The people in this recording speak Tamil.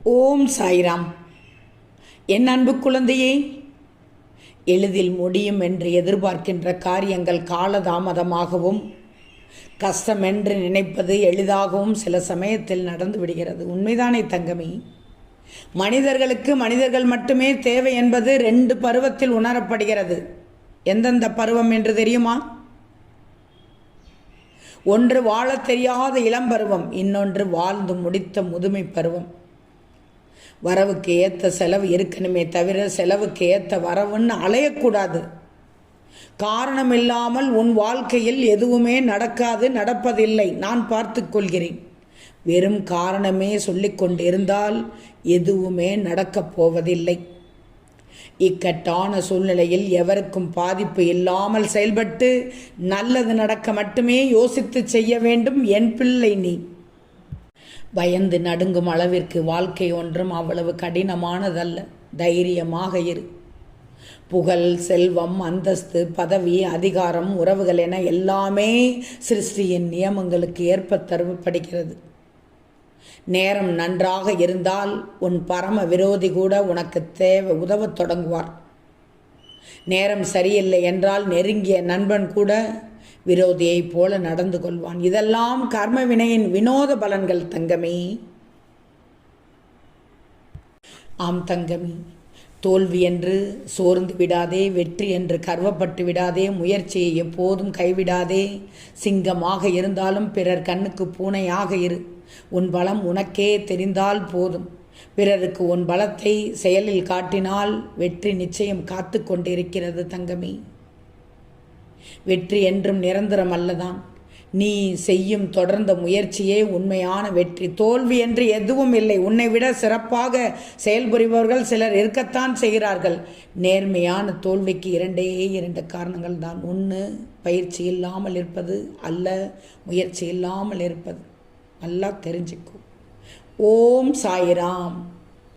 ஓம் சாய்ராம். என் அன்பு குழந்தையே, எளிதில் முடியும் என்று எதிர்பார்க்கின்ற காரியங்கள் காலதாமதமாகவும், கஷ்டமென்று நினைப்பது எளிதாகவும் சில சமயத்தில் நடந்து விடுகிறது. உண்மைதானே தங்கமே? மனிதர்களுக்கு மனிதர்கள் மட்டுமே தேவை என்பது 2 பருவத்தில் உணரப்படுகிறது. எந்தெந்த பருவம் என்று தெரியுமா? ஒன்று வாழத் தெரியாத இளம் பருவம், இன்னொன்று வாழ்ந்து முடித்த முதுமை பருவம். வரவுக்கு ஏற்ற செலவு இருக்கணுமே தவிர செலவுக்கு ஏற்ற வரவுன்னு அலையக்கூடாது. காரணம் இல்லாமல் உன் வாழ்க்கையில் எதுவுமே நடக்காது, நடப்பதில்லை. நான் பார்த்து கொள்கிறேன். வெறும் காரணமே சொல்லிக்கொண்டிருந்தால் எதுவுமே நடக்கப் போவதில்லை. இக்கட்டான சூழ்நிலையில் எவருக்கும் பாதிப்பு இல்லாமல் செயல்பட்டு நல்லது நடக்க மட்டுமே யோசித்து செய்ய வேண்டும் என் பிள்ளை நீ. பயந்து நடுங்கும் அளவிற்கு வாழ்க்கை ஒன்றும் அவ்வளவு கடினமானதல்ல. தைரியமாக இரு. புகழ், செல்வம், அந்தஸ்து, பதவி, அதிகாரம், உறவுகள் என எல்லாமே சிருஷ்டியின் நியமங்களுக்கு ஏற்ப தரப்படுகிறது. நேரம் நன்றாக இருந்தால் உன் பரம விரோதி கூட உனக்கு உதவத் தொடங்குவார். நேரம் சரியில்லை என்றால் நெருங்கிய நண்பன் கூட விரோதியைப் போல நடந்து கொள்வான். இதெல்லாம் கர்ம வினையின் வினோத பலன்கள் தங்கமே. ஆம் தங்கமே, தோல்வி என்று சோர்ந்து விடாதே, வெற்றி என்று கர்வப்பட்டு விடாதே, முயற்சியை எப்போதும் கைவிடாதே. சிங்கமாக இருந்தாலும் பிறர் கண்ணுக்கு பூனையாக இரு. உன் பலம் உனக்கே தெரிந்தால் போதும். பிறருக்கு உன் பலத்தை செயலில் காட்டினால் வெற்றி நிச்சயம் காத்து கொண்டிருக்கிறது தங்கமே. வெற்றி என்றும் நிரந்தரம் அல்லதான். நீ செய்யும் தொடர்ந்த முயற்சியே உண்மையான வெற்றி. தோல்வி என்று எதுவும் இல்லை. உன்னை விட சிறப்பாக செயல்புரிபவர்கள் சிலர் இருக்கத்தான் செய்கிறார்கள். நேர்மையான தோல்விக்கு 2 காரணங்கள் தான். 1, பயிற்சி இல்லாமல் இருப்பது, அல்ல முயற்சி இல்லாமல் இருப்பது. நல்லா தெரிஞ்சுக்கோ. ஓம் சாய்ராம்.